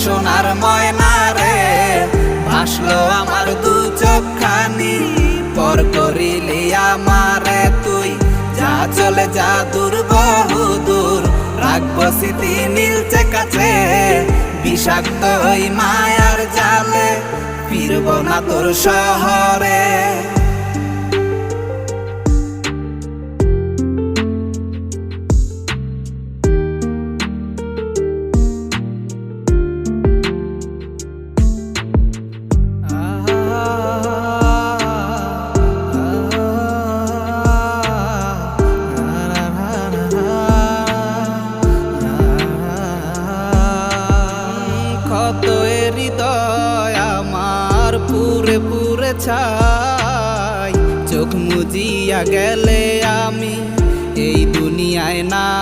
সোনার ময়না রে, ভাসলো আমার দু চোখখানি। পর করিলি আমারে তুই, যা চলে যা দূর বহু দূর, রাখবো স্মৃতি নীলচে কাছে। বিষাক্ত ওই মায়ার জালে, ফিরবো না তোর শহরে। ক্ষত হৃদয় আমার পুরে পুরে ছাই, চোখ মুজিয়া গেলে আমি এই দুনিয়ায় না।